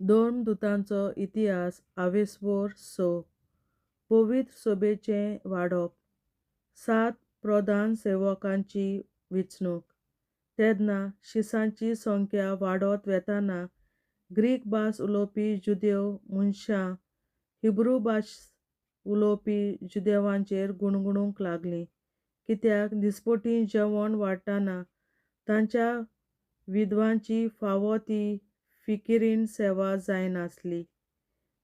दोन दुतांचो इतिहास आवेसवोर पवित्र सोबेचें वाडप, 7 प्रधान सेवकांची वेंचणूक. तेन्ना शिसांची संख्या वाडत वेताना ग्रीक भास उलोवपी जुदेव मनशां हिब्रू भास उलोवपी जुदेवांचेर गुणगुणूंक लागलीं, कित्याक दिसपट्टी जेवण वाडटाना तांच्या विधवांची फावो ती फिकिरीन सेवा जायनासली.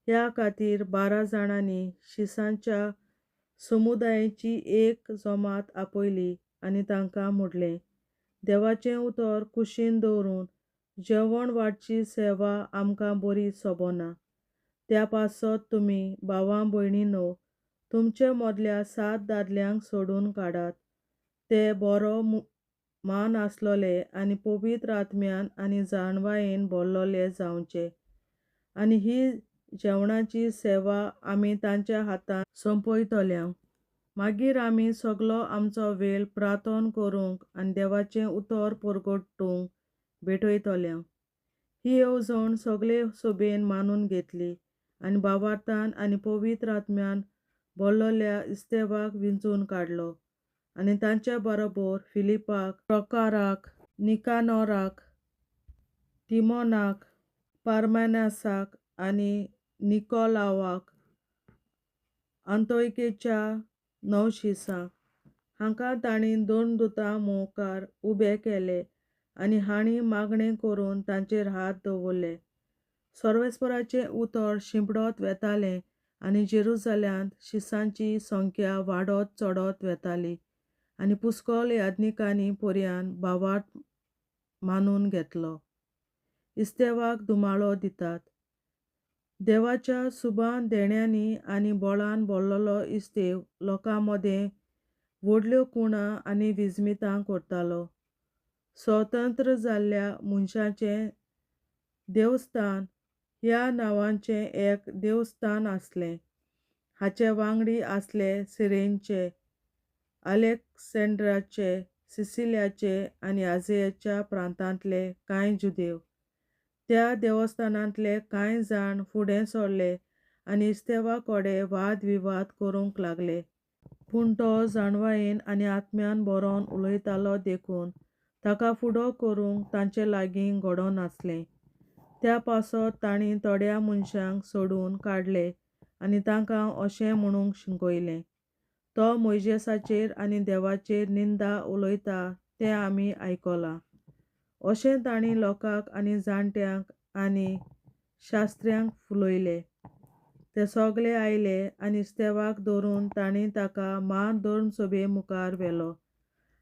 ह्या खातीर 12 जाणांनी शिसांच्या समुदायाची एक जमात आपयली आनी तांकां म्हणलें, देवाचें उतर कुशीन दवरून जेवण वाडची सेवा आमकां बरी सोबना. त्या पासत तुमी भावां भयणींनो तुमचे मदल्या 7 दादल्यांक सोडून काडात. ते बरो मान आसलोले आनी पवित्र आत्म्यान आनी जाणवायेन भरलोले जावचे. आनी ही जेवणाची सेवा आमी तांच्या हातान सोंपयतल्यांव. मागीर आमी सगलो आमचो वेळ प्रार्थना करूंक आनी देवाचें उतर परगटूंक भेटयतल्यांव. ही येवजण सगळे सोबेन मानून घेतली आनी भावार्थान आनी पवित्र आत्म्यान भरलोल्या इस्तेवाक विंचून काडलो. आनी तांचे बरोबर फिलिपाक, प्रोकाराक, निकानोराक, तिमोनाक, पारमेनासाक आनी निकोलावाक, आंतोकेच्या नवशिसांक हांकां तांणी दोन दुतां मुखार उबे केले आनी हांणी मागणें करून तांचेर हात दवरले. सर्वेस्पराचें उतर शिंपडत वेतालें आनी जेरुसालेमांत शिसांची संख्या वाडत चडत वेताली आनी पुस्कळ याजकांनी पर्यान भावार्थ मानून घेतलो. इस्तेवाक दुमाळो दितात. देवाच्या सुबान देण्यांनी आनी बळान भरलोलो इस्तेव लोकां मदें व्हडल्यो कुणां आनी विजमितां करतालो. स्वतंत्र जाल्ल्या मनशांचें देवस्थान ह्या नांवाचें एक देवस्थान आसलें. हाचे वांगडी आसले सिरेनचे, अलेक्झांड्रियाचे, सिसिलियाचे आनी आसियाच्या प्रांतांतले कांय जुदेव. त्या देवस्थानांतले कांय जाण फुडें सरले आनी इस्तेवा कडेन वाद विवाद करूंक लागले. पूण तो जाणवायेन आनी आत्म्यान बरोवन उलयतालो देखून ताका फुडो करूंक तांचे लागीं घडोनासलें. त्या पासत तांणी थोड्या मनशांक सोडून काडले आनी तांकां अशें म्हणूंक शिकयलें, तो मोइसेसाचेर आनी देवाचेर निंदा उलयता तें आमी आयकलां. अशें तांणी लोकांक आनी जाणट्यांक आनी शास्त्र्यांक फुलयलें. ते सगळे आयले आनी इस्तेवाक धरून तांणी ताका मान धर्मसभे मुखार व्हेलो.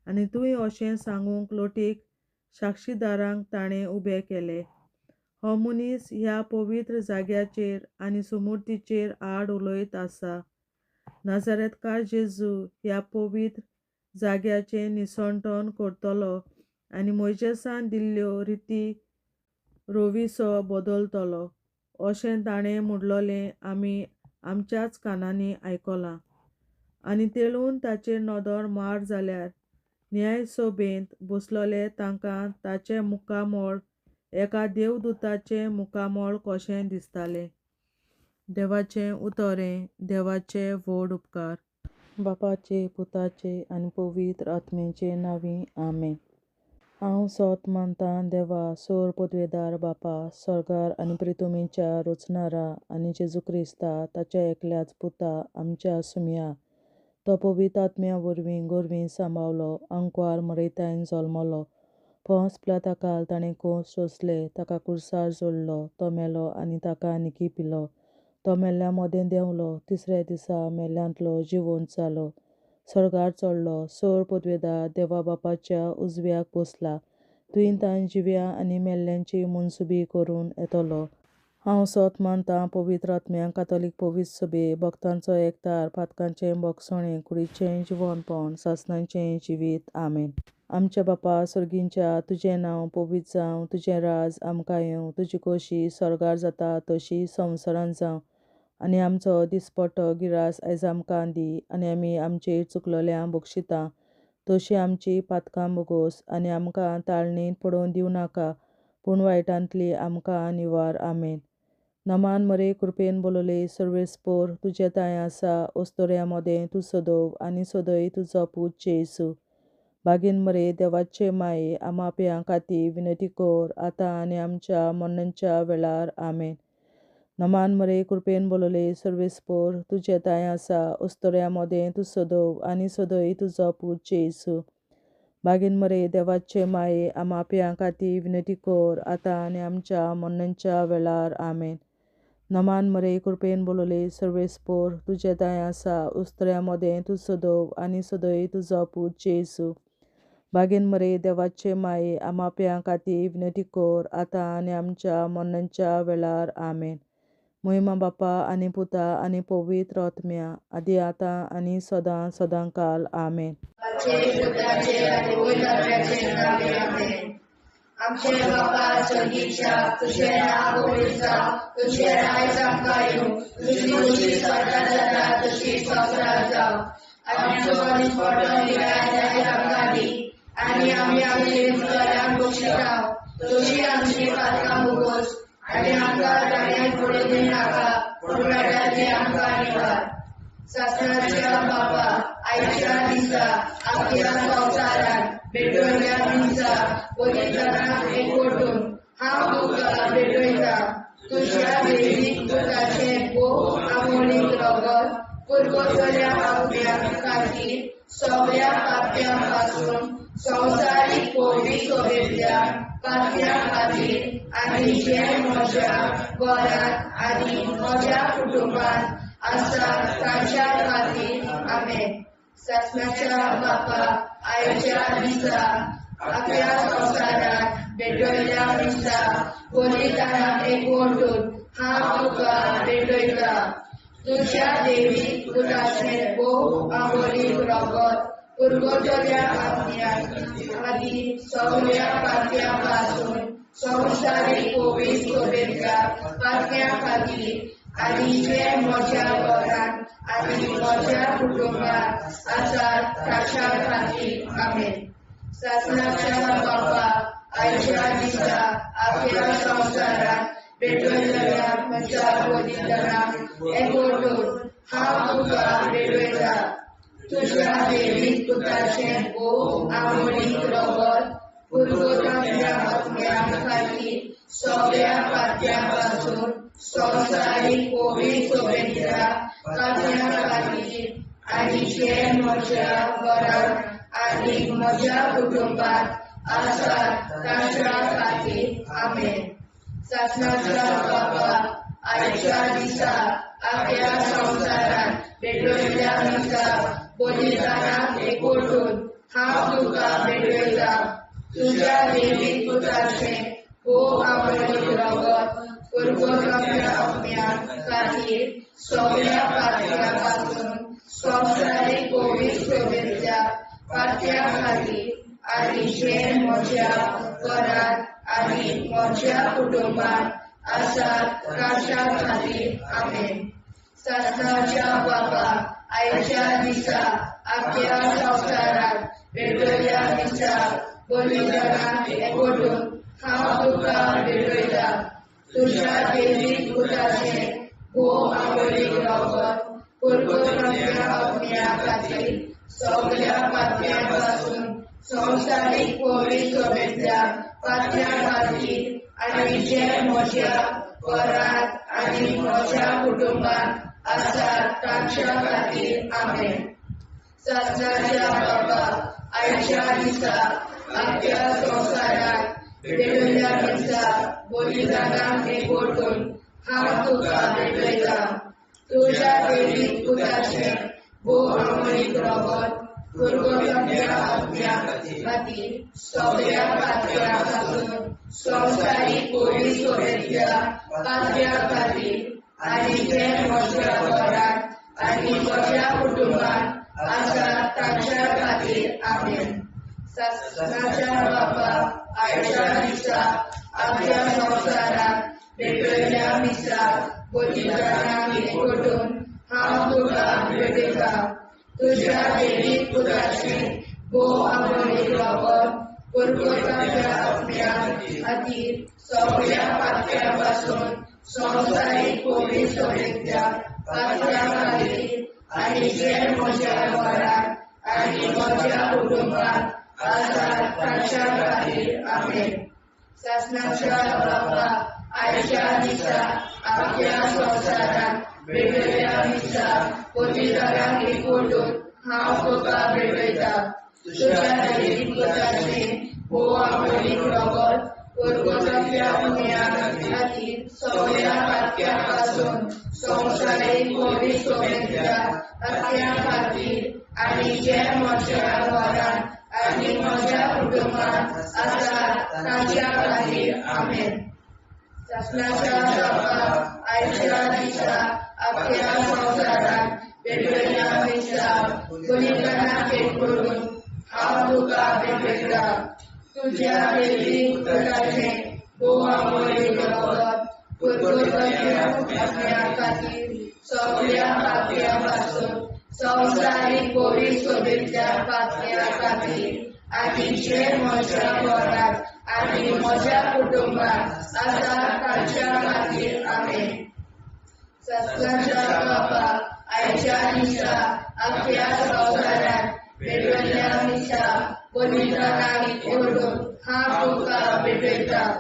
आनी थंय अशें सांगूंक लोटीक साक्षीदारांक ताणें उबे केले, हो मनीस ह्या पवित्र जाग्याचेर आनी सुमूर्तीचेर आड उलयत आसा. नाजरेथकार जेजू ह्या पवित्र जाग्याचें निसणटण करतलो आनी मोइसेसान दिल्ल्यो रिती रोविसो बदलतलो. अशें ताणें म्हणलोलें आमी आमच्याच कानांनी आयकलां. आनी तेलून ताचेर नदर मार जाल्यार न्यायसभेंत बसलोले तांकां ताचें मुखामळ एका देवदूताचें मुखामळ कशें दिसतालें. देवाचें उतरें. देवाचे व्हड उपकार. बापाचे, पुताचे आनी पवित्र आत्म्याचे नांवीं आमेन. हांव सोत मानतां देवा सोर पदवेदार बापा, सर्गार आनी पृथ्वीच्या रचणारा आनी जेजू क्रिस्ता ताच्या एकल्याच पुता आमच्या सुमया. तो पवित्र आत्म्या वरवीं गोरवीं सांबावलो, आंकवार मरयतायन जल्मलो. पोंस पिलाताकाल ताणें खूंस सोंसले, ताका क्रुसार जोडलो, तो मेलो आनी ताका निखी पिलो. तो मेल्ल्या मदें देंवलो, तिसऱ्या दिसा मेल्ल्यांतलो जिवंत जालो, सर्गार चडलो, सोर पदवेदार देवा बापाच्या उजव्याक बसला, थंय तांण जिव्या आनी मेल्ल्यांची मनसुबी करून येतलो. हांव सोत मानतां पवित्र आत्म्यांक, कातोलीक पवित्र सभे, भक्तांचो एकठार, पातकांचें भोगसणें, कुडीचें जिवंतपण, सासणाचें जिवीत. आमेन. आमच्या बापा सर्गींच्या, तुजें नांव पवित्र जावं, तुजें राज आमकां येवं, तुजी खोशी स्वर्गार जाता तशी संवसारांत जावं. आनी आमचो दिसपट्टो गिरास आयज आमकां दी. आनी आमी आमचेर चुकलोल्यांक बक्षितां तशीं आमची पातकां बोगोस. आनी आमकां ताळणेंत पडोवन दिवं नाका, पूण वायटांतली आमकां निवार. आमेन. नमान मरे कृपेन बोलले सर्वेस्पोर तुझे ताय आसा ओस्तोऱ्यामध्ये तू सदोव आनी सदय तुजो पूत जेसू बागीन मरे देवाचे माये आमा पियां खाती विनंती कोर आतां आनी आमच्या मरणच्या वेळार आमेन. नमान मरे कृपेन बोलले सर्वेस्पोर तुझे ताय आसा ओस्तोऱ्यामध्ये तू सदोव आनी सदय तुजो पूत जेसू बागीन मरे देवाचे माये आमा पियां खाती विनंती कोर आतां आनी आमच्या मरणच्या वेळार आमेन. नमान मरे कृपेन बोलले सर्वेस्पोर तुझे ताय आसा ओस्तोऱ्यामध्ये तू सदोव आनी सदय तुजो पूत जेसू बागीन मरे देवाचे माये आमा पियां खाती विनंती कोर आतां आनी आमच्या मरणच्या वेळार आमेन. महिमा बापा आनी पुता आनी पवित्र आत्म्या आदी आतां आनी सदां सदांकाल आमेन. आमचे बापा स्वर्गीच्या तुझे नाव होईल जावं, तुझे राज्य आमकां येवं, तुझी खुशी स्वर्गात जाता तशी संवसारात जावं. आमचो दिसपट्टो निराय आमकां दी आनी आमी आमचे मुखाराक बक्षितांव, तुजी आमची पातकां भोगोस आनी आमकां दाण्याक पडूं दिनाका, पूण वाटाची आमकां निवार. सासणाच्या बापा आयच्या दिसा आपल्या संवसारात भेटवयल्या दिसा पवित्रांक एकवटून हांव तुका भेटयता. तुज्या देवीक पुताचे भोव आमोणीक रगत पुरगोसल्या आत्म्या खातीर सगळ्या पाप्यां पासून संवसारीक पवित्र सोबेतल्या पाप्यां खातीर आनी जे म्हज्या घरांत आनी म्हज्या कुटुंबांत आसा तांच्या खातीर आमेन. सासणाच्या बापा आयच्या दिसा आपल्या संवसारात भेटयल्या दिसा पवित्रांक एकवटून हांव तुका भेटयता. तुज्या देवीक पुताचे भोव आमोणीक रगत पुरगोसल्या आत्म्या खातीर सगळ्या पाप्यां पासून संवसारीक पवित्र सोबेतल्या पाप्यां खातीर आनी जे म्हज्या घरांत आनी म्हज्या कुटुंबांत आसात तांच्या खातीर आमेन. सासणाच्या बापा आयच्या दिसा आपल्या संवसारात भेटयल्या म्हज्या पवित्रांक एकवटून हांव तुका भेटयता. तुज्या देवीक पुताचे भोव आमोणीक रगत पुरगोसल्या आत्म्या खातीर सगळ्या पाप्यां पासून संवसारीक पवित्र सोबेतल्या पाप्यां खातीर आनी जे म्हज्या घरांत आनी म्हज्या कुटुंबांत आसात तांच्या खातीर आमेन. सासणाच्या बापा आयच्या दिसा आपल्या संवसारात भेटयल्या दिसा पवित्रांक एकवटून हांव तुका भेटयता. तुज्या देवीक पुताचे भोव आमोणीक रगत पुरगोसल्या आत्म्या खातीर सगळ्या पाप्यां पासून संवसारीक पवित्र सोबेतल्या पाप्यां खातीर आनी जे म्हज्या घरांत आनी म्हज्या कुटुंबांत आसात तांच्या खातीर आमेन. सासणाच्या बापा आयच्या दिसा आपल्या संवसारात भेटयल्या दिसा पवित्रांक एकवटून हांव तुका भेटयता. तुज्या देवीक पुताचे भोव आमोणीक रगत पुरगोसल्या आत्म्या खातीर सगळ्या पाप्यां पासून संवसारीक पवित्र सोबेतल्या पाप्यां खातीर आनी जे म्हज्या घरांत आनी म्हज्या कुटुंबांत आसात तांच्या खातीर आमेन. सासणाच्या बापा आयच्या दिसा आपल्या संवसारात भेटयल्या दिसा पवित्रांक एकवटून हांव तुका भेटयता. तुज्या देवीक पुताचे भोव आमोणीक रगत पुरगोसल्या आत्म्या खातीर सगळ्या पाप्यां पासून संवसारीक पवित्र सोबेतल्या पाप्यां खातीर आनी जे म्हज्या घरांत आनी म्हज्या कुटुंबांत आसात तांच्या खातीर आमेन. सासणाच्या बापा आयच्या दिसा आपल्या संवसारात भेटयल्या दिसा पवित्रांक एकवटून हांव तुका भेटयता. तुज्या देवीक पुताचे भोव आमोणीक रगत पुरगोसल्या आत्म्या खातीर सगळ्या पाप्यां पासून संवसारीक कोविड सोबेच्या पातळ्या खातीर आनी जे म्हज्या घरांत आनी म्हज्या कुटुंबात आसात तांच्या खातीर आमेन. शासनाच्या बाबा आयच्या दिसा आपल्या संवसारांत वेगवेगळ्या दिसा पतितांक एकवटून हांव तुका भेटयता. तुज्या दैवीक पुताचें आमोलीक रगत परगोजांतल्या पुण्या खातीर सगळ्या पातक्यां पासून संवसारीक कोविड सोबेच्या पातक्यां खातीर आनी जे म्हज्या घरांत आनी म्हज्या कुटुंबात आसात तांच्या खातीर आमेन. शासनाच्या बाबा आयच्या दिसा आपल्या संवसारांत वेगवेगळ्या दिसा पतितांक एकवटून हांव तुका भेटयता. तुज्या दैवीक पुताचें अमोलीक रगत परगोजांतल्या पुण्या खातीर सगळ्या पातक्यां पासून संवसारीक कोविड सोबेच्या पातक्यां खातीर आनी जे म्हज्या घरांत आनी म्हज्या कुटुंबात आसात तांच्या खातीर आमेन. शासनाच्या बाबा आयच्या दिसा आपल्या संवसारांत वेगवेगळ्या दिसा पतितांक एकवटून हांव तुका भेटयता.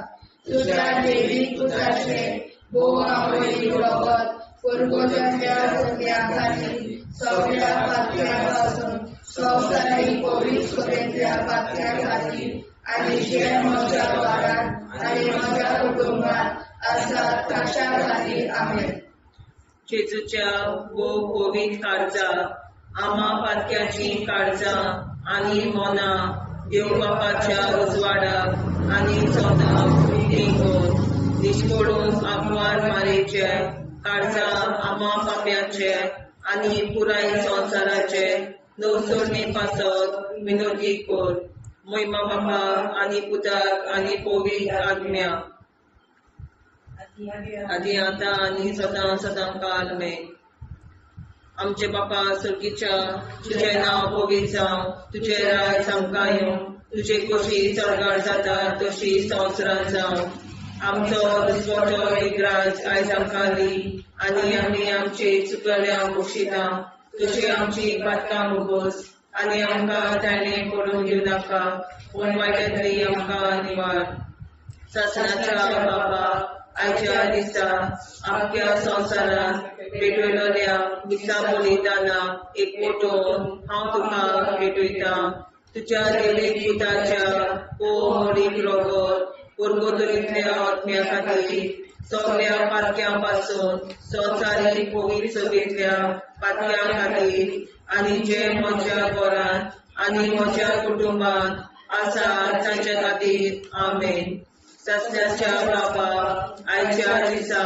तुज्या दैवीक पुताचें अमोलीक रगत परगोजांतल्या पुण्या खातीर सगळ्या पातक्यां पासून संवसारीक कोविड सोबेच्या पातक्यां खातीर आनी जे म्हज्या घरांत आनी म्हज्या कुटुंबात आसात तांच्या खातीर आमेन. जेजूच्या कोविड काळजां आम्हा पातक्याची काळजां आनी मोना देव बापाच्या उजवाडाक आनी सदांच देखून निश्कोडून आग्वार मारेचे काळजां आम्हा पाप्याचे आनी पुराय संवसाराचे नवसोडणे पासत विनोदी कोर. महिमा बापा आनी पुताक आनी पवित्र आत्म्या आदी आतां आनी सदां सदां काल आमेन. आमचे बापा सर्गीच्या तुझें नांव पवित्र जावं, तुजें राज आमकां येवं, तुजे कशी चडगाड जाता तशी संवसारांत जावं. आमचो दिसवटो विग्रास आयज आमकां दी आनी आमी आमचे चुकल्यांक बक्षिता. तशी आमची पातकां मुगोस आनी आमकां ताणें पडूंक दिवं नाका, पूण वायटांतली आमकां निवार. शासनाच्या बाबा आयच्या दिसा आख्या संवसारांत भेटयलोल्या दिसा बलिदानाक एकवटून हांव तुका भेटयता. तुज्या दैवीक पुताच्या अमोलीक रगत परगोजांतल्या आत्म्या खातीर सगळ्या पातक्यां पासून संवसारीक कोविड सोबेच्या पातक्यां खातीर आनी जे म्हज्या घरांत आनी म्हज्या कुटुंबात आसात तांच्या खातीर आमेन. शासनाच्या बाबा आयच्या दिसा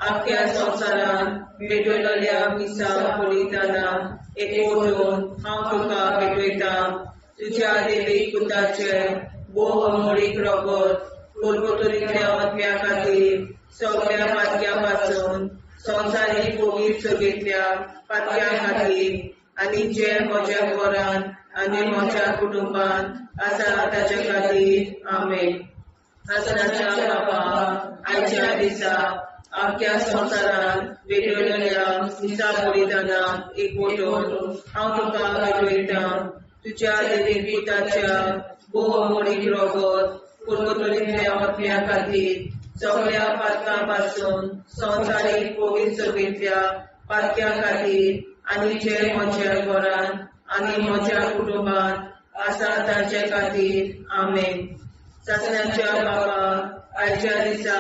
आख्या संवसारांत भेटयलोल्या दिसा बलिदानाक एकवटून हांव तुका भेटयता. तुज्या दैवीक पुताचे अमोलीक रगत परगोजांतल्या आत्म्या खातीर सगळ्या पातक्यां पासून संवसारीक कोविड सोबेच्या पातक्यां खातीर आनी जे म्हज्या घरांत आनी म्हज्या कुटुंबात आसा ताच्या खातीर आमेन. शासनाच्या बाबा आयच्या दिसा आख्या संवसारांत भेटयलोल्या दिसा बलिदानाक एकवटून हांव तुका भेटयता. तुज्या दैवीक पुताच्या अमोलीक रगत परगोजांतल्या आत्म्या खातीर सगळ्या पातकां पासून संवसारीक कोविड सोबेच्या पातक्यां खातीर आनी जे म्हज्या घरांत आनी म्हज्या कुटुंबात आसा तांचे खातीर आमेन. शासनाच्या बाबा आयच्या दिसा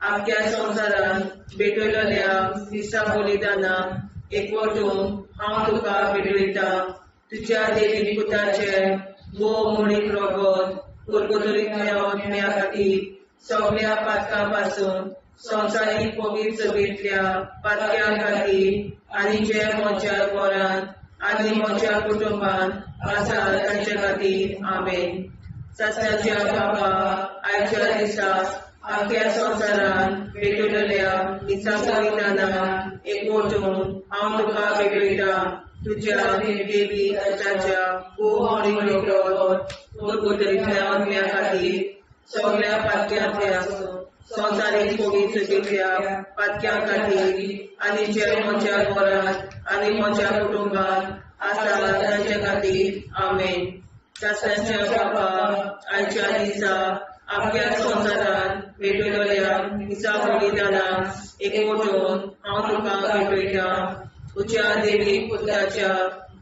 आख्या संवसारांत भेटयलोल्या दिसा बलिदानाक एकवटून हांव तुका भेटयता. तुज्या दैवीक पुताचे अमोलीक रगत परगोजांतल्या आत्म्या खातीर सगळ्या पातकां पासून संवसारीक कोविड सोबेच्या पातक्यां खातीर आनी जे म्हज्या घरांत आनी म्हज्या कुटुंबात आसा तांचे खातीर आमेन. शासनाच्या बाबा आयच्या दिसा आख्या संवसारांत भेटयलोल्या दिसा बलिदानाक एकवटून हांव तुका भेटयता. तुज्या दैवीक पुताच्या अमोलीक रगत परगोजांतल्या आत्म्या खातीर सगळ्या पातक्यां पासून संवसारीक फोगी चुकिल्ल्या पातक्यां खातीर आनी जे म्हज्या घरांत आनी म्हज्या कुटुंबात आसा तांचे खातीर आमेन. शास्त्राच्या बाबा आयच्या दिसा आपल्या संवसारांत भेटयलेल्या दिसा बलिदानाक एकवटून हांव तुका भेटयता. तुज्या देवीक पुताच्या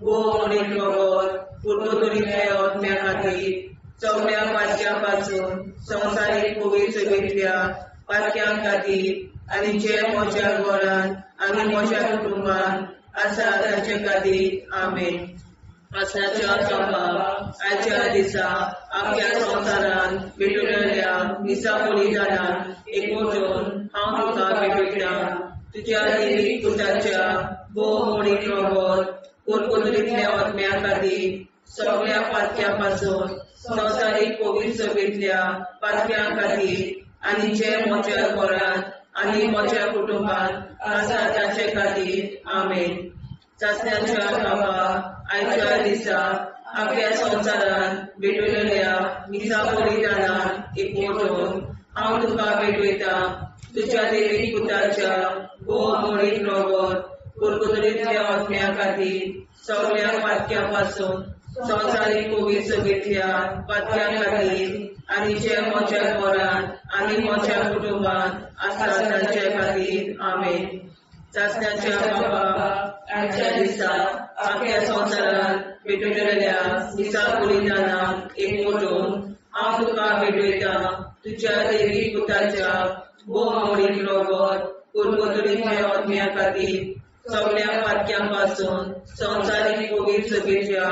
मोडीक रगत पुर्तुरीतल्या आत्म्या खातीर सगळ्या पातक्यां पासून संवसारीक फोगी चुकिल्ल्या पातक्यां खातीर आनी जे म्हज्या घरांत आनी म्हज्या कुटुंबात आसा तांचे खातीर आमेन. आसनाच्या बाबा आयच्या दिसा आपल्या संवसारांत भेटयलेल्या दिसा बलिदानाक एकवटून हांव तुका भेटयता. तुज्या देवीक पुताच्या मोडीक रगत पुर्तुरीतल्या आत्म्या खातीर सगळ्या पातक्यां पासून संवसारीक फोगी चुकिल्ल्या पातक्यां खातीर आनी जे म्हज्या घरांत आनी म्हज्या कुटुंबात आसा तांचे खातीर आमेन. चाचण्याच्या बाबा आयच्या दिसा आपल्या संवसारांत भेटयलेल्या दिसा बलिदानाक एकवटून हांव तुका भेटयता. तुज्या देवीक पुताच्या मोडीक रगत पुर्तुरीतल्या आत्म्या खातीर सगळ्या पातक्यां पासून संवसारीक फोगी चुकिल्ल्या पातक्यां खातीर आनी जे म्हज्या घरांत आनी म्हज्या कुटुंबात आसा तांचे खातीर आमेन. चाचण्याच्या बाबा आयच्या दिसा आपल्या संवसारांत भेटयलेल्या दिसा बलिदानाक एकवटून हांव तुका भेटयता. तुज्या देवीक पुताच्या मोडीक रगत पुर्तुरीतल्या आत्म्या खातीर सगळ्या पातक्यां पासून संवसारीक फोगी चुकिल्ल्या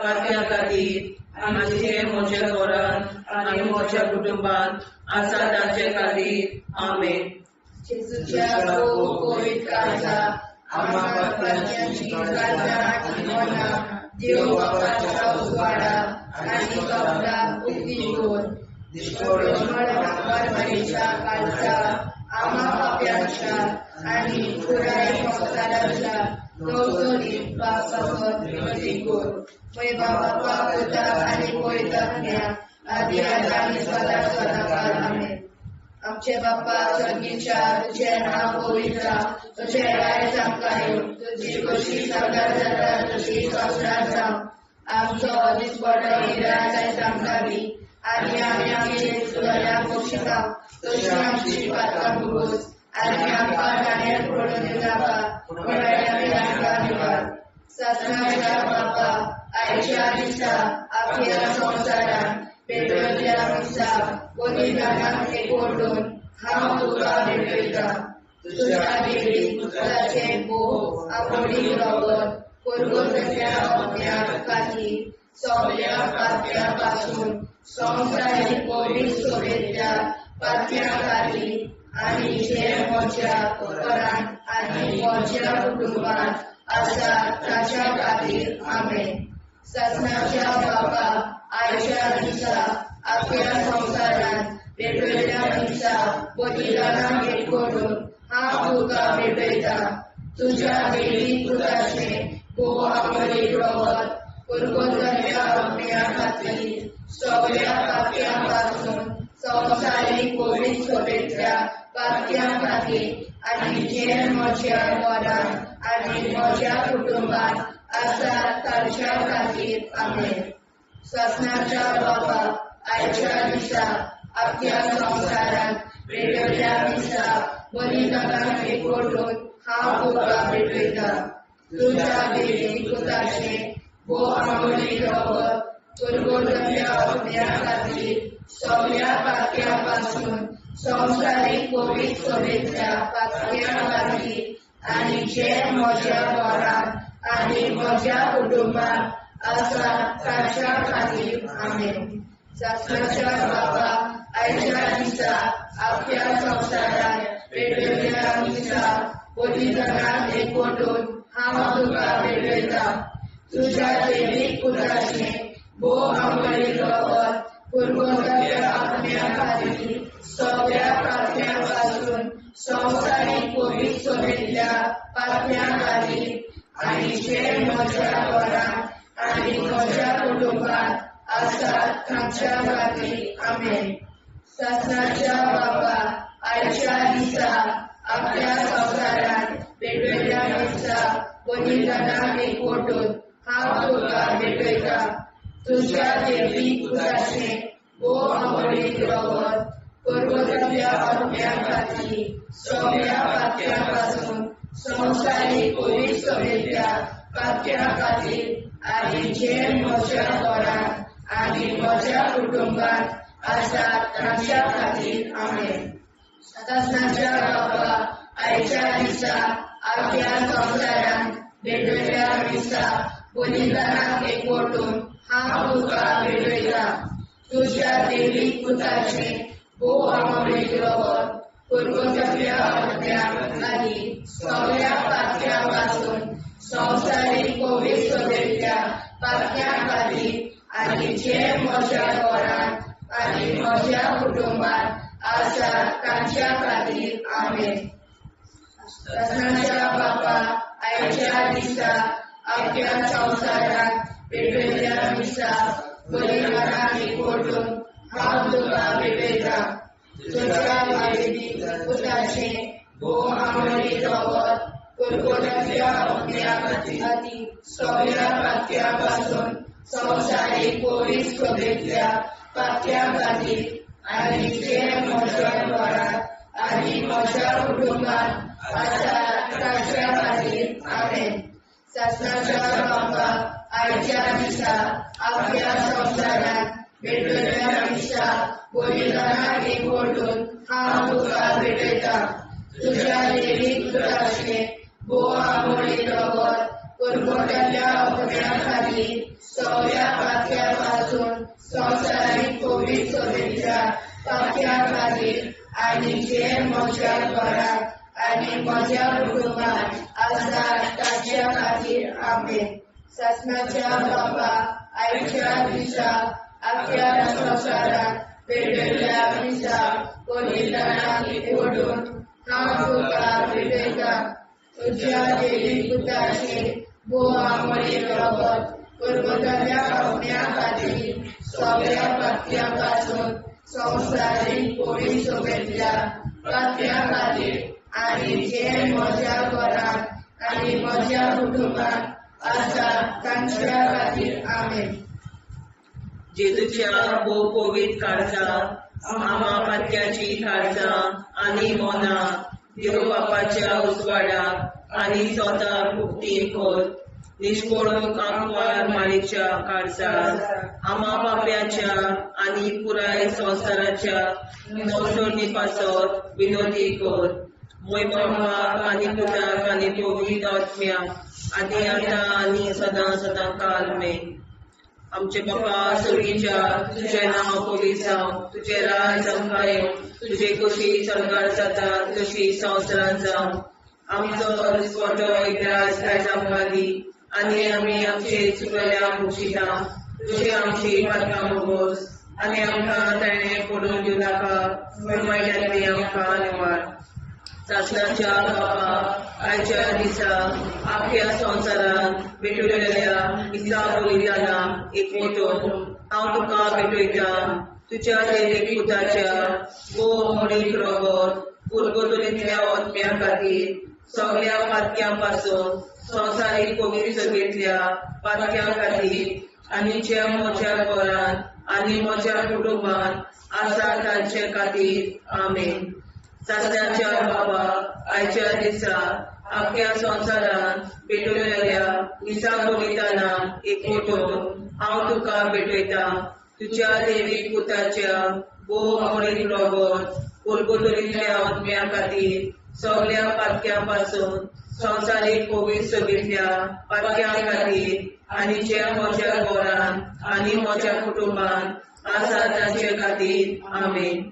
पातक्यां खातीर आनी जे म्हज्या घरांत आनी म्हज्या कुटुंबात आसा तांचे खातीर आमेन. जेजूच्या पवित्र काळजा आम्हा पापांची काळजा आनी मना देव बापाच्या उजवाडा आनी कपडा उक्ती कर. परमेच्या काळजा आम्हा पाप्यांच्या आनी पुराय संसाराच्या नवसरीत पापासत विनती कर. बापा पुता आनी पवित्रात्म्या आदी आनी सदा सदाकाळ आमेन. आमचे बापा स्वर्गीच्या तुझे नाव पवित्र तुझे राय जावं तुझी कशी सगळ्यात जाता तशी संसारात जावं. आमचो दिसपडो निराय आमकां दी आनी आमी आमचे सुदाऱ्याक बक्षिता तशी आमची पातकां भोगोस आनी आमकां गाण्यात पडून नाका पूण आमकां निवाड. ससनाच्या बापा आयच्या दिसा आपल्या संवसारांत भेटयल्ल्या दिसा बलिदानाक एकवटून हांव तुका भेटयता. तुज्या देवीक पुताचे मोडीक रगत पुर्तुरीतल्या आत्म्या खातीर सगळ्या पातक्यां पासून संवसारीक फोगी चुकिल्ल्या पातक्यां खातीर आनी जे म्हज्या घरांत आनी म्हज्या कुटुंबात आसा तांच्या खातीर आमेन. ससनाच्या बापा आयच्या दिसा आपल्या संवसारांत भेटयल्ल्या दिसा बलिदानाक एकवटून हांव तुका भेटयता. तुज्या देवीक पुताचे मोडीक रगत पुर्तुरीतल्या आत्म्या खातीर सगळ्या पातक्यां पासून संवसारीक फोगी चुकिल्ल्या पातक्यां खातीर आनी जे म्हज्या घरांत आनी म्हज्या कुटुंबात आसा तांच्या खातीर आमेन. ससनाच्या बापा आयच्या दिसा आपल्या संवसारांत भेटयल्ल्या दिसा बलिदानाक एकवटून हांव तुका भेटयता. तुज्या देवीक पुताचे मोडीक रगत पुर्तुरीतल्या आत्म्या खातीर सगळ्या पातक्यां पासून संवसारीक फोगी चुकिल्ल्या पातक्यां खातीर आनी जे म्हज्या घरांत आनी म्हज्या कुटुंबात आसा तांच्या खातीर आमेन. ससनाच्या बापा आयच्या दिसा आपल्या संवसारांत भेटयल्ल्या दिसा बलिदानाक एकवटून हांव तुका भेटयता. तुज्या देवीक पुताचे मोडीक रगत पुर्तुरीतल्या आत्म्या खातीर सगळ्या पातक्यां पासून संवसारीक फोगी चुकिल्ल्या पातक्यां खातीर आनी जे म्हज्या घरांत आनी म्हज्या कुटुंबात आसा तांच्या खातीर आमेन. ससनाच्या बापा आयच्या दिसा आपल्या संवसारात वेगवेगळ्या दिसा बलिदानाक एकवटून हांव तुका भेटयता. तुझ्या देवीक पुताचें भोव आवडीक रगत पर्वतांतल्या आत्म्या खातीर सगळ्या पात्या पासून संवसारीक पवित्रतेच्या पात्या खातीर आनी जे म्हज्या घरांत आनी म्हज्या कुटुंबांत आसात तांच्या खातीर आमेन. सतनाच्या बाबा आयच्या दिसा आपल्या संवसारांत वेगवेगळ्या दिसा बलिदानाक एकवटून हांव तुका भेटयता. तुझ्या देवीक पुताचें भोव आवडीक रगत पर्वतांतल्या आत्म्या आनी सगळ्या पात्या पासून संवसारीक पवित्रतेच्या पात्या खातीर आनी जे म्हज्या घरांत आनी म्हज्या कुटुंबांत आसात तांच्या खातीर आमेन. सतनाच्या बाबा आयच्या दिसा आपल्या संवसारांत वेगवेगळ्या दिसा बलिदानाक एकवटून हांव तुका भेटयता. तुझ्या देवीक पुताचें भोव आवडीक रगत पर्वतांतल्या आत्म्या खातीर सगळ्या पात्या पासून संवसारीक पवित्रतेच्या पात्या खातीर आनी जे म्हज्या घरांत आनी म्हज्या कुटुंबांत आसात तांच्या खातीर आमेन. सतनाच्या बाबा आयच्या दिसा आपल्या संवसारांत वेगवेगळ्या दिसा बलिदानाक एकवटून हांव तुका भेटयता. तुझ्या देवीक पुताचें भोव आवडीक रगत पर्वतांतल्या आत्म्या खातीर सगळ्या पात्या पासून संवसारीक पवित्रतेच्या पात्या खातीर आनी जे म्हज्या घरांत आनी म्हज्या कुटुंबांत आसात तांच्या खातीर आमेन. सतनाच्या बाबा आयच्या दिसा आपल्या संवसारांत वेगवेगळ्या दिसा बलिदानाक एकवटून हांव तुका भेटयता. तुझ्या देवीक पुताचें भोव आवडीक रगत पर्वतांतल्या आत्म्या खातीर सगळ्या पात्या पासून संवसारीक पवित्रतेच्या पात्या खातीर आनी जे म्हज्या घरांत आनी म्हज्या कुटुंबांत आसात तांच्या खातीर आमेन. जेजूच्या भोव पवित्र काळजांत आमा पात्याची काळजां आनी मोना देव बापाच्या उजवाडाक आनी स्वता मुक्ती कोर. निष्कोळूक आंकवार माळेच्या काळजांत आमा बाप्याच्या आनी पुराय संवसाराच्या संसोडणी पासत विनोदी कोर. मोय बापाक आनी पुताक आनी पवित्र आत्म्याक आदी आतां आनी सदां सदां काल मेन. आमचे बापा सगळीच्या तुझें नांव पवित्र जावं, तुजें राज आमकां येवं, तुजे कशी सरकार जाता तशी संवसारांत जावं. आमचो दिसवटो एकदांच आयज आमकां दी आनी आमी आमचे चुकल्यांक बक्षिता. तुजी आमची पातकां भोगोस आनी आमकां ताणें पडून दिवं नाका पण वायट्यांतली आमकां निवार. सतनाच्या बाबा आयच्या दिसा आपल्या संवसारांत वेगवेगळ्या दिसा बलिदानाक एकवटून हांव तुका भेटयता. तुज्या देवीक पुताच्या भोव आवडीक रगत पर्वतांतल्या आत्म्या खातीर सगळ्या पात्या पासून संवसारीक पवित्रतेच्या पात्या खातीर आनी जे म्हज्या घरांत आनी म्हज्या कुटुंबांत आसा तांचे खातीर आमेन. सतनाच्या बाबा आयच्या दिसा आपल्या संवसारांत वेगवेगळ्या दिसा बलिदानाक एकवटून हांव तुका भेटयता. तुज्या देवीक पुताच्या भोव आवडीक रगत पर्वतांतल्या आत्म्या खातीर सगळ्या पात्या पासून संवसारीक पवित्रतेच्या पात्या खातीर आनी जे म्हज्या घरांत आनी म्हज्या कुटुंबांत आसा तांचे खातीर आमेन.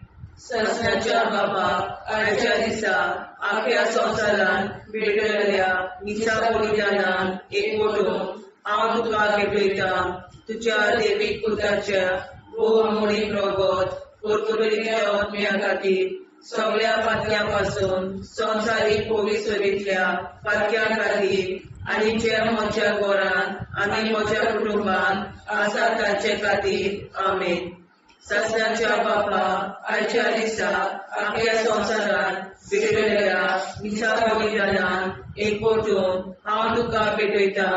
सतनाच्या बाबा आयच्या दिसा आपल्या संवसारांत वेगवेगळ्या दिसा बलिदानाक एकवटून हांव तुका भेटयता. तुज्या देवीक पुताच्या भोव आवडीक रगत पर्वतांतल्या आत्म्या खातीर सगळ्या पात्या पासून संवसारीक पवित्रतेच्या पात्या खातीर आनी जे म्हज्या घरांत आनी म्हज्या कुटुंबांत आसा तांचे खातीर आमेन. सस्त्याच्या बापा आयच्या दिसा आपल्या संसारात भेटलेल्या मिसा बलिदानान एकवटून हांव तुका भेटयता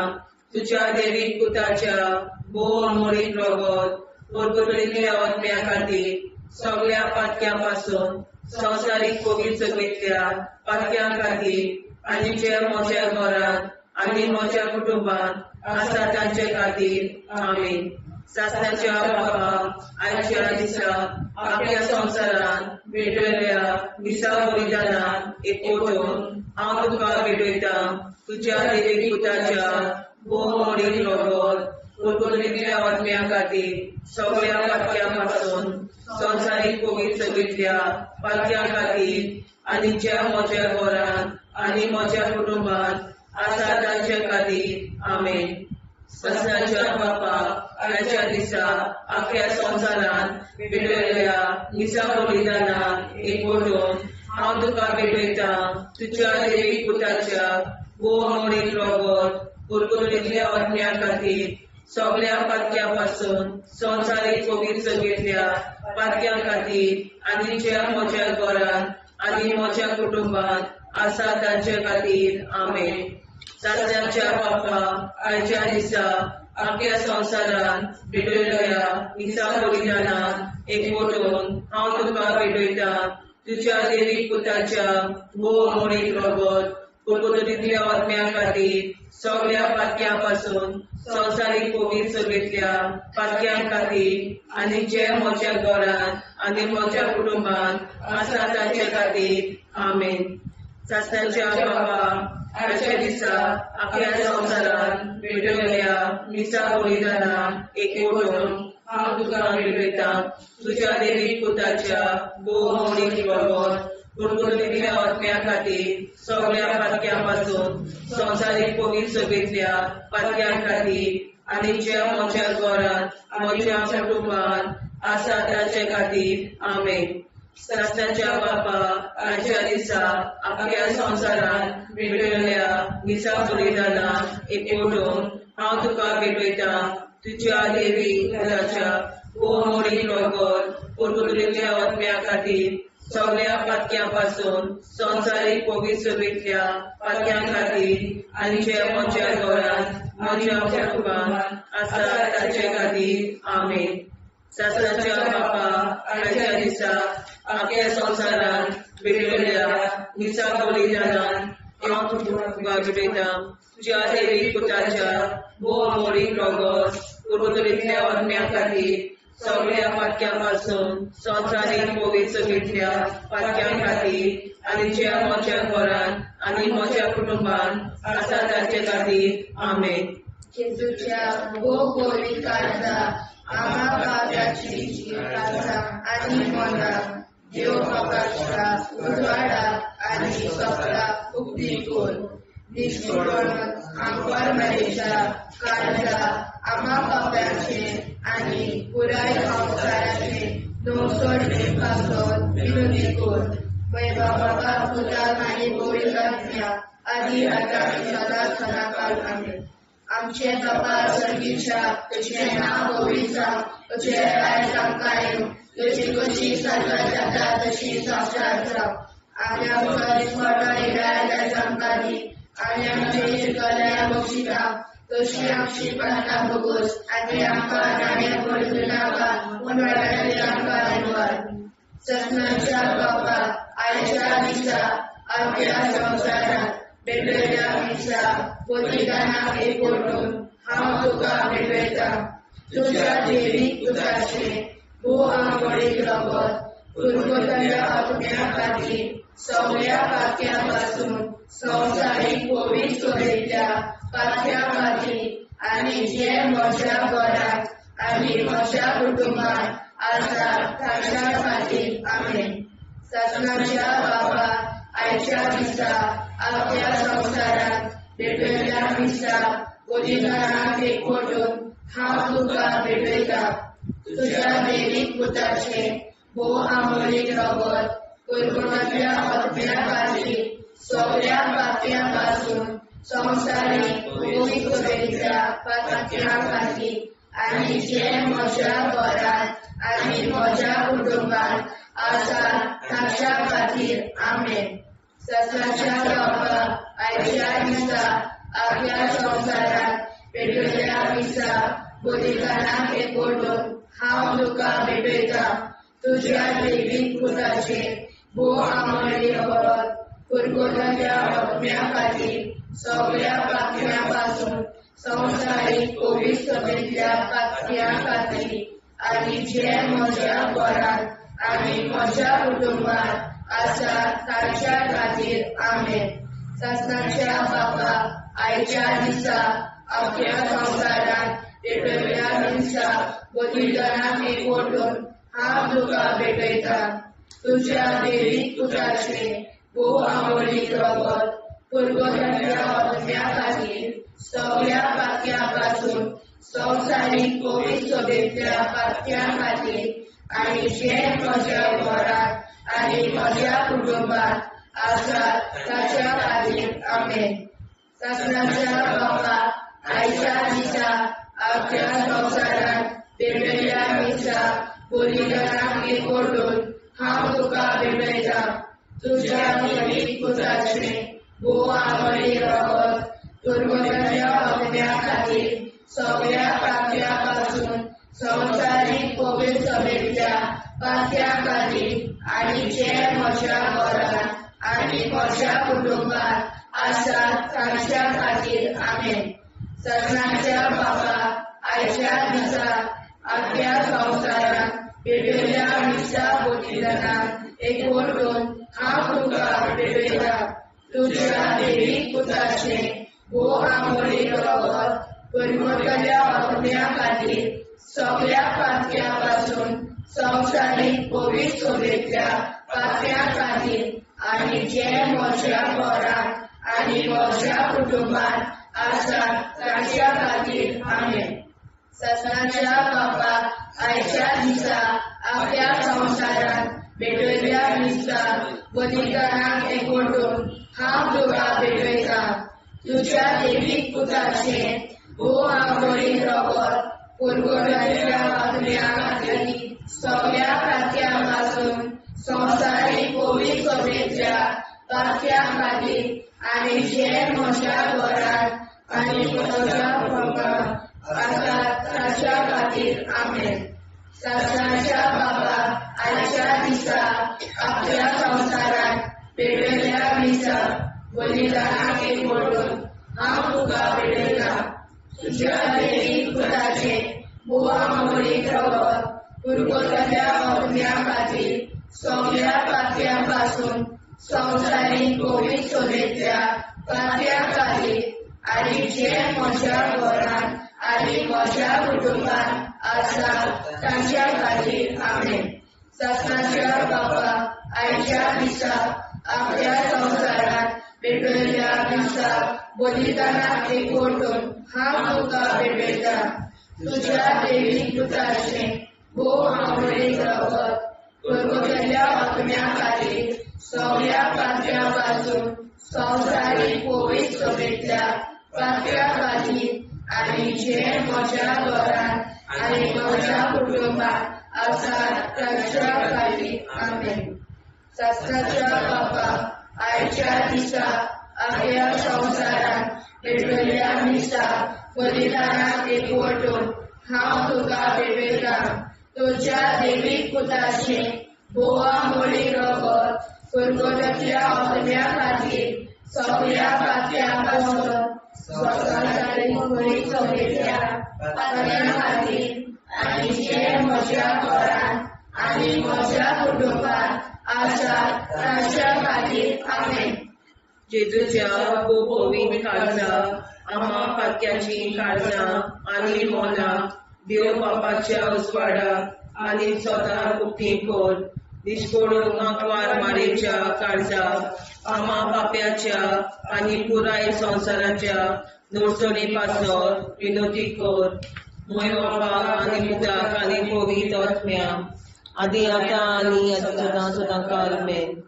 तुझ्या देवीक पुताच्या भोव अमोलीक रगत परगटलेल्या आत्म्या खातीर सगळ्या पातक्यां पासून संवसारीक कोवीड सगळीतल्या पातक्यां खातीर आनी जे म्हज्या घरांत आनी म्हज्या कुटुंबांत आसा तांचे खातीर आमीन. सासणाच्या बापा आयच्या दिसा आपल्या संसारान भेटलेल्या मिसा बलिदानान एकवटून हांव तुका भेटयता तुझ्या देवीक पुताच्या भोव अमोलीक रगत परगटलेल्या आत्म्या खातीर सगळ्या पातक्यां पासून संवसारीक कोवीड सगळीतल्या पातक्यां खातीर आनी ज्या म्हज्या घरांत आनी म्हज्या कुटुंबांत आसा तांचे खातीर आमीन. सस्त्याच्या बापा आयच्या दिसा आपल्या संसारान भेटलेल्या मिसा बलिदानान एकवटून हांव तुका भेटयता तुझ्या देवीक पुताच्या भोव अमोलीक रगत परगटलेल्या आत्म्या खातीर सगळ्या पातक्यां पासून संवसारीक कोवीड सगळीतल्या पातक्यां खातीर आनी ज्या म्हज्या घरांत आनी म्हज्या कुटुंबांत आसा तांचे खातीर आमीन. सस्त्याच्या बापा आयच्या दिसा आपल्या संसारान भेटलेल्या मिसा बलिदानान एकवटून हांव तुका भेटयता तुझ्या देवीक पुताच्या भोव अमोलीक रगत परगटलेल्या आत्म्या खातीर सगळ्या पातक्यां पासून संवसारीक कोवीड सगळीतल्या पातक्यां खातीर आनी जे म्हज्या घरांत आनी म्हज्या कुटुंबांत आसा तांचे खातीर आमीन. सस्त्याच्या बापा आयच्या दिसा आपल्या संसारान भेटलेल्या मिसा बलिदानान एकवटून हांव तुका भेटयता तुझ्या देवीक पुताच्या भोव अमोलीक रगत परगटलेल्या आत्म्या खातीर सगळ्या पातक्यां पासून संवसारीक कोवीड सगळीतल्या पातक्यां खातीर आनी ज्या म्हज्या घरांत म्हज्या कुटुंबांत आसा तांचे खातीर आमीन. सस्त्याच्या बापा आयच्या दिसा आपल्या संसारान भेटलेल्या मिसा बलिदानान एकवटून हांव तुका भेटयता तुझ्या देवीक पुताच्या भोव अमोलीक रगत परगटलेल्या आत्म्या खातीर सगळ्या पातक्यां पासून संवसारीक कोवीड सगळीतल्या पातक्यां खातीर आनी जे म्हज्या घरांत म्हज्या कुटुंबांत आसा तांचे खातीर आमीन. सस्त्याच्या बापा आयच्या दिसा आपल्या संसारान भेटलेल्या मिसा बलिदानान हांव तुका भेटयता तुझ्या देवीक पुताच्या भोव अमोलीक रगत परगटलेल्या आत्म्या खातीर सगळ्या पातक्यां पासून संवसारीक कोवीड सगळीतल्या पातक्यां खातीर आनी ज्या म्हज्या घरांत आनी म्हज्या कुटुंबांत आसा तांचे खातीर आमीन. जेजूच्या भोव कोवीड काळजा आम्हा पापाची काळजा आनी मनाक देव बापाच्या उजवाडाक आनी सगळ्या उक्ती कोर निष्ठुरण आमकां मेळच्या काळजा आम्हा पापाचे आनी पुराय संवसाराचे नवसोडे पासून विनोदी कोर बाबा पुताक आनी पवित्र आत्म्या आदी आतां आनी सदांच सदांकाळ आमीन. आमचे बाबा सर्गीच्या तुझें नांव पवित्र तुझें राज आमकां येवं तुजी कशी सजा जाता तशी संवसारांत जावं. आनी आमकां दिसपट्टो राय आमकां दी आनी आमचे इश्टगल्या बक्षिता तशी आमची प्रार्थना बगोस आनी आमकां नाण्या पडूं नाका पूण वाटायली आमकां निवार. सस्नाच्या बापा आयच्या दिसा आपल्या संवसारांत भेटलेल्या मिसा बलिदानाक एकवटून हांव तुका भेटयता तुझ्या देवीक पुताचे भोव अमोलीक रगत परगटलेल्या आत्म्या खातीर सगळ्या पातक्यां पासून संवसारीक कोवीड सगळीतल्या पातक्यां खातीर आनी जे म्हज्या घरांत आनी म्हज्या कुटुंबांत आसा तांच्या खातीर आमीन. सस्नाच्या बापा आयच्या दिसा आपल्या संवसारांत भेटलेल्या मिसा बलिदानाक एकवटून हांव तुका भेटयता तुझ्या देवीक पुताचे भोव अमोलीक रगत परगटलेल्या आत्म्या खातीर सगळ्या पातक्यां पासून संवसारीक कोवीड सगळीतल्या पातक्यां खातीर आनी जे म्हज्या घरांत आनी म्हज्या कुटुंबात आसा ताच्या खातीर आमेन. सत्याच्या बाबा आयच्या दिसा आख्या संवसारात पेटयल्या दिसा बलिदानाक एकवटून हांव तुका भेटयता. तुज्या दैवीक पुताचे भोव आमळे वरत कुरकुरल्या आत्म्या खातीर सगळ्या पातळ्यां पासून संवसारीक कोवीड सभेंतल्या पातळ्यां खातीर आनी जे म्हज्या घरांत आनी म्हज्या कुटुंबात आसा ताच्या खातीर आमेन. सत्याच्या बाबा आयच्या दिसा अख्ख्या संवसारात पेटयल्या दिसा बलिदानाक एकवटून हांव तुका भेटयता. तुज्या दैवीक पुताचे भोव आमळीक रगत कुरकुरल्या आत्म्या खातीर सगळ्या पातळ्यां पासून संवसारीक कोवीड सभेंतल्या पातळ्यां खातीर आनी जे म्हज्या घरांत आनी म्हज्या कुटुंबात आसा ताच्या खातीर आमेन. सत्याच्या बाबा आयच्या दिसा अख्ख्या संवसारात पेटयल्या दिसा बलिदानाक एकवटून हांव तुका भेटयता. तुज्या दैवीक पुताचे भोव आमळीक रगत कुरकुरल्या आत्म्या खातीर सगळ्या पातळ्यां पासून संवसारीक कोवीड सभेंतल्या पातळ्यां खातीर आनी जे म्हज्या घरांत आनी म्हज्या कुटुंबात आसा ताच्या खातीर आमेन. सत्याच्या बाबा आयच्या दिसा अख्ख्या संवसारात पेटयल्या दिसा बलिदानाक एकवटून हांव तुका भेटयता. तुज्या दैवीक पुताचे भोव आमळीक रगत कुरकुरल्या आत्म्या खातीर सगळ्या पातळ्यां पासून संवसारीक कोवीड सभेंतल्या पातळ्यां खातीर आनी जे म्हज्या घरांत आनी म्हज्या कुटुंबात आसा ताच्या खातीर आमेन. सत्याच्या बाबा आयच्या दिसा अख्ख्या संवसारात पेटयल्या दिसा बलिदानाक एकवटून हांव तुका भेटयता. तुज्या दैवीक पुताचे भोव आमळीक रगत कुरकुरल्या आत्म्या खातीर सगळ्या पातळ्यां पासून संवसारीक कोवीड सभेंतल्या पातळ्यां खातीर आनी जे म्हज्या घरांत आनी म्हज्या कुटुंबात आसा ताच्या खातीर आमेन. सत्याच्या बाबा आयच्या दिसा अख्ख्या संवसारात पेटयल्या दिसा बलिदानाक एकवटून हांव तुका भेटयता. तुज्या दैवीक पुताचे भोव आमळीक रगत कुरकुरल्या आत्म्या खातीर सगळ्या पातळ्यां पासून संवसारीक कोवीड सभेंतल्या पातळ्यां खातीर आनी जे म्हज्या घरांत आनी म्हज्या कुटुंबात आसा ताच्या खातीर आमेन. सत्याच्या बाबा आयच्या दिसा अख्ख्या संवसारात पेटयल्या दिसा बलिदानाक एकवटून हांव तुका भेटयता. तुज्या दैवीक पुताचे भोव आमळीक रगत कुरकुरल्या आत्म्या खातीर सगळ्या पातळ्यां पासून संवसारीक कोवीड सभेंतल्या पातळ्यां खातीर आनी जे म्हज्या घरांत आनी म्हज्या कुटुंबात आसा ताच्या खातीर आमेन. सत्याच्या बाबा आयच्या दिसा अख्ख्या संवसारात पेटयल्या दिसा बलिदानाक एकवटून हांव तुका भेटयता. तुज्या दैवीक पुताचे भोव आमळीक रगत कुरकुरल्या आत्म्या खातीर सगळ्या पातळ्यां पासून संवसारीक कोवीड सभेंतल्या पातळ्यां खातीर आनी जे म्हज्या घरांत आनी म्हज्या कुटुंबात आसा ताच्या खातीर आमेन. जेजूच्या कोवीड काळजा आम्हा पातक्याची काळजां आनी मोना देव बापाच्या उजवाडाक आनी स्वता उक्ती कोर. निष्पळून आंकवार मारेच्या काळजा आम्हा पाप्याच्या आनी पुराय संवसाराच्या नोडसणी पासर विनोदी कोर. मोय बापाक आनी पुताक आनी पवित्र आत्म्या आदी आतां आनी सदां सदां काल आमेन.